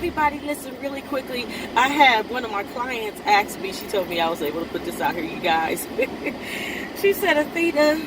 everybody, listen really quickly. I had one of my clients ask me, she told me I was able to put this out here, you guys. She said, Athena,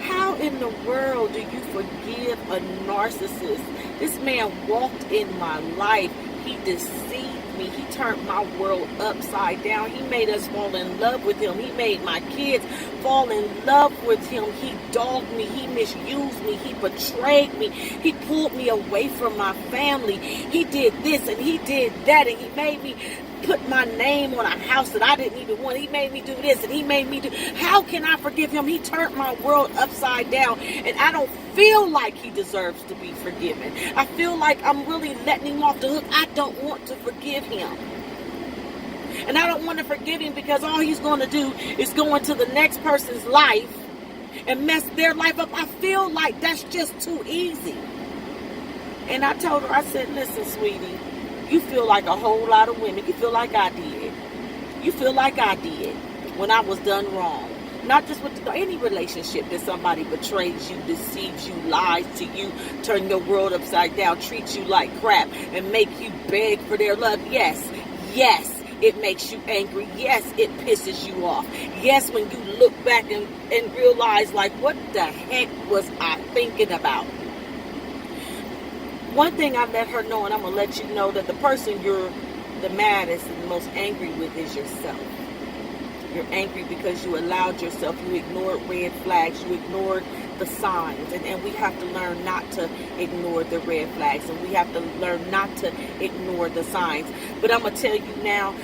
how in the world do you forgive a narcissist? This man walked in my life. He deceived me. He turned my world upside down. He made us fall in love with him. He made my kids fall in love with him. He dogged me. He misused me. He betrayed me. He pulled me away from my family. He did this and he did that, and he made me put my name on a house that I didn't even want. He made me do this and he made me do. How can I forgive him? He turned my world upside down, and I don't feel like he deserves to be forgiven. I feel like I'm really letting him off the hook. I don't want to forgive him. And I don't want to forgive him because all he's going to do is go into the next person's life and mess their life up. I feel like that's just too easy. And I told her, I said, listen, sweetie, you feel like a whole lot of women. You feel like I did. You feel like I did when I was done wrong. Not just with any relationship that somebody betrays you, deceives you, lies to you, turn your world upside down, treats you like crap, and make you beg for their love. Yes, it makes you angry. Yes, it pisses you off. Yes, when you look back and realize, like, what the heck was I thinking about? One thing I let her know, and I'm going to let you know, that the person you're the maddest and the most angry with is yourself. You're angry because you allowed yourself, you ignored red flags, you ignored the signs. And we have to learn not to ignore the red flags, and we have to learn not to ignore the signs. But I'm going to tell you now,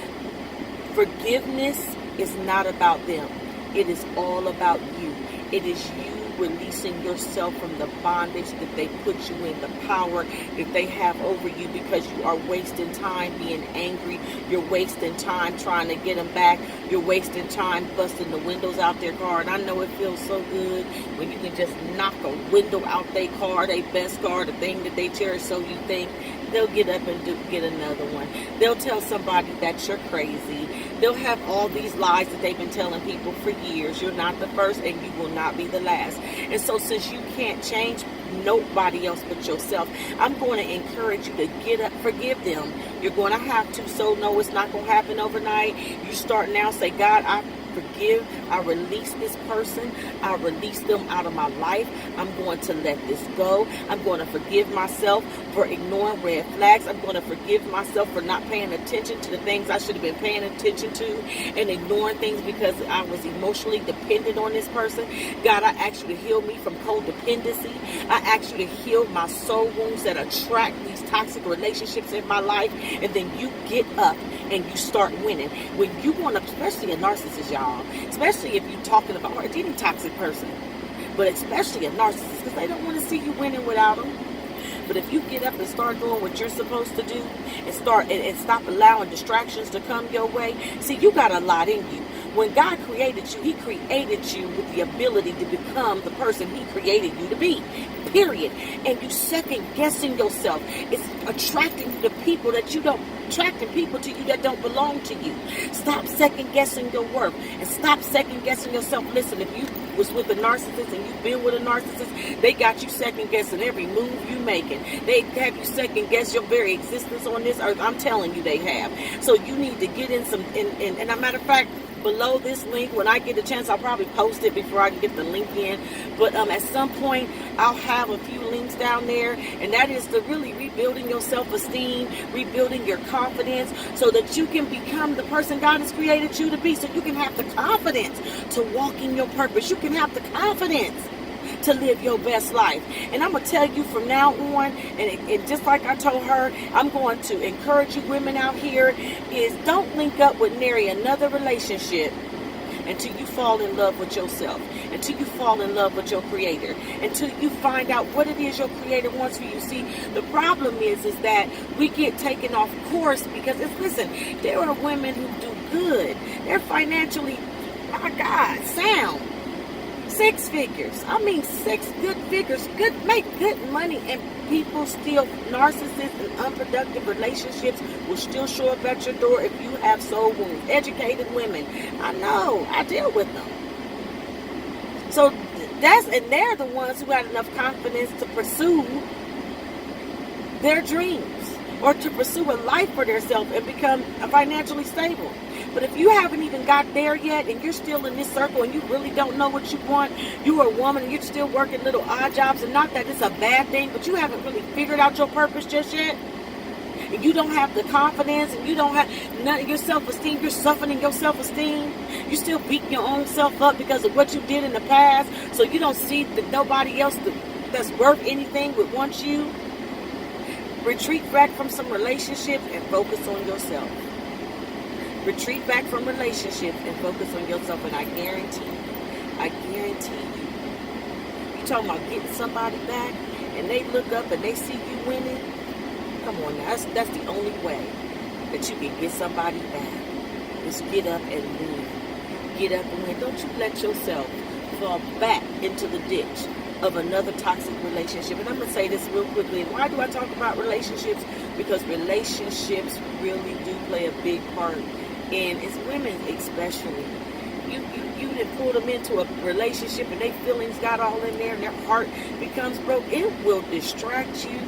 forgiveness is not about them. It is all about you. It is you releasing yourself from the bondage that they put you in, the power that they have over you, because you are wasting time being angry. You're wasting time trying to get them back. You're wasting time busting the windows out their car. And I know it feels so good when you can just knock a window out their car, their best car, the thing that they cherish. So you think they'll get up and get another one. They'll tell somebody that you're crazy. They'll have all these lies that they've been telling people for years. You're not the first and you will not be the last. And so since you can't change nobody else but yourself, I'm going to encourage you to get up, forgive them. You're going to have to. So no, it's not going to happen overnight. You start now, say, God, I forgive. I release this person. I release them out of my life. I'm going to let this go. I'm going to forgive myself for ignoring red flags. I'm going to forgive myself for not paying attention to the things I should have been paying attention to and ignoring things because I was emotionally dependent on this person. God, I ask you to heal me from codependency. I ask you to heal my soul wounds that attract these toxic relationships in my life. And then you get up and you start winning. When you want to, especially a narcissist, y'all, especially if you're talking about any toxic person, but especially a narcissist, because they don't want to see you winning without them. But if you get up and start doing what you're supposed to do and stop allowing distractions to come your way, see, you got a lot in you. When God created you, he created you with the ability to become the person he created you to be, period. And you second guessing yourself. It's attracting to people that you don't, attracting people to you that don't belong to you. Stop second guessing your worth and stop second guessing yourself. Listen, if you was with a narcissist and you've been with a narcissist, they got you second guessing every move you making. They have you second guess your very existence on this earth. I'm telling you, they have. So you need to get in some, and a matter of fact, below this link, when I get a chance, I'll probably post it before I can get the link in. But at some point, I'll have a few links down there, and that is to really rebuilding your self-esteem, rebuilding your confidence, so that you can become the person God has created you to be, so you can have the confidence to walk in your purpose. You can have the confidence to live your best life. And I'm going to tell you from now on, and just like I told her, I'm going to encourage you women out here, is don't link up with nary another relationship until you fall in love with yourself, until you fall in love with your creator, until you find out what it is your creator wants for you. See, the problem is that we get taken off course because, listen, there are women who do good. They're financially, my God, sound. 6 figures. I mean, 6 good figures. Make good money, and people still, narcissists and unproductive relationships will still show up at your door if you have soul wounds. Educated women, I know, I deal with them. So and they're the ones who had enough confidence to pursue their dreams. or to pursue a life for themselves and become financially stable. But if you haven't even got there yet and you're still in this circle and you really don't know what you want, you're a woman and you're still working little odd jobs, and not that it's a bad thing, but you haven't really figured out your purpose just yet, and you don't have the confidence, and you don't have none of your self-esteem, you're suffering your self-esteem, you're still beating your own self up because of what you did in the past, so you don't see that nobody else that's worth anything would want you. Retreat back from some relationships and focus on yourself. Retreat back from relationships and focus on yourself, and I guarantee you, you talking about getting somebody back and they look up and they see you winning. Come on now, that's the only way that you can get somebody back, is get up and win. Get up and win. Don't you let yourself fall back into the ditch of another toxic relationship. And I'm going to say this real quickly. And why do I talk about relationships? Because relationships really do play a big part in, as women especially. You done pull them into a relationship and their feelings got all in there and their heart becomes broke. It will distract you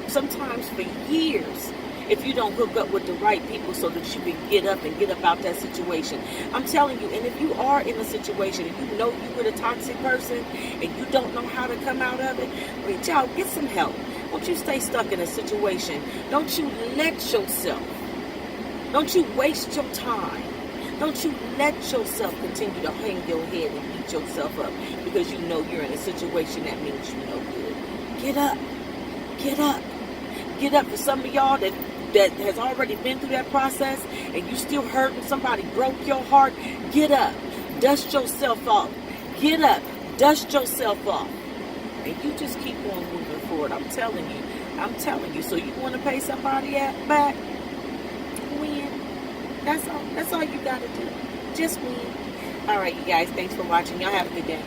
sometimes for years if you don't hook up with the right people so that you can get up and get up out that situation. I'm telling you, and if you are in a situation and you know you're with a toxic person and you don't know how to come out of it, reach out, get some help. Don't you stay stuck in a situation. Don't you let yourself, don't you waste your time. Don't you let yourself continue to hang your head and beat yourself up because you know you're in a situation that means you know good. Get up. Get up. Get up. For some of y'all that has already been through that process and you still hurting, somebody broke your heart, get up. Dust yourself off. Get up. Dust yourself off. And you just keep on moving forward. I'm telling you. I'm telling you. So you want to pay somebody back? Win. That's all you got to do. Just win. All right, you guys. Thanks for watching. Y'all have a good day.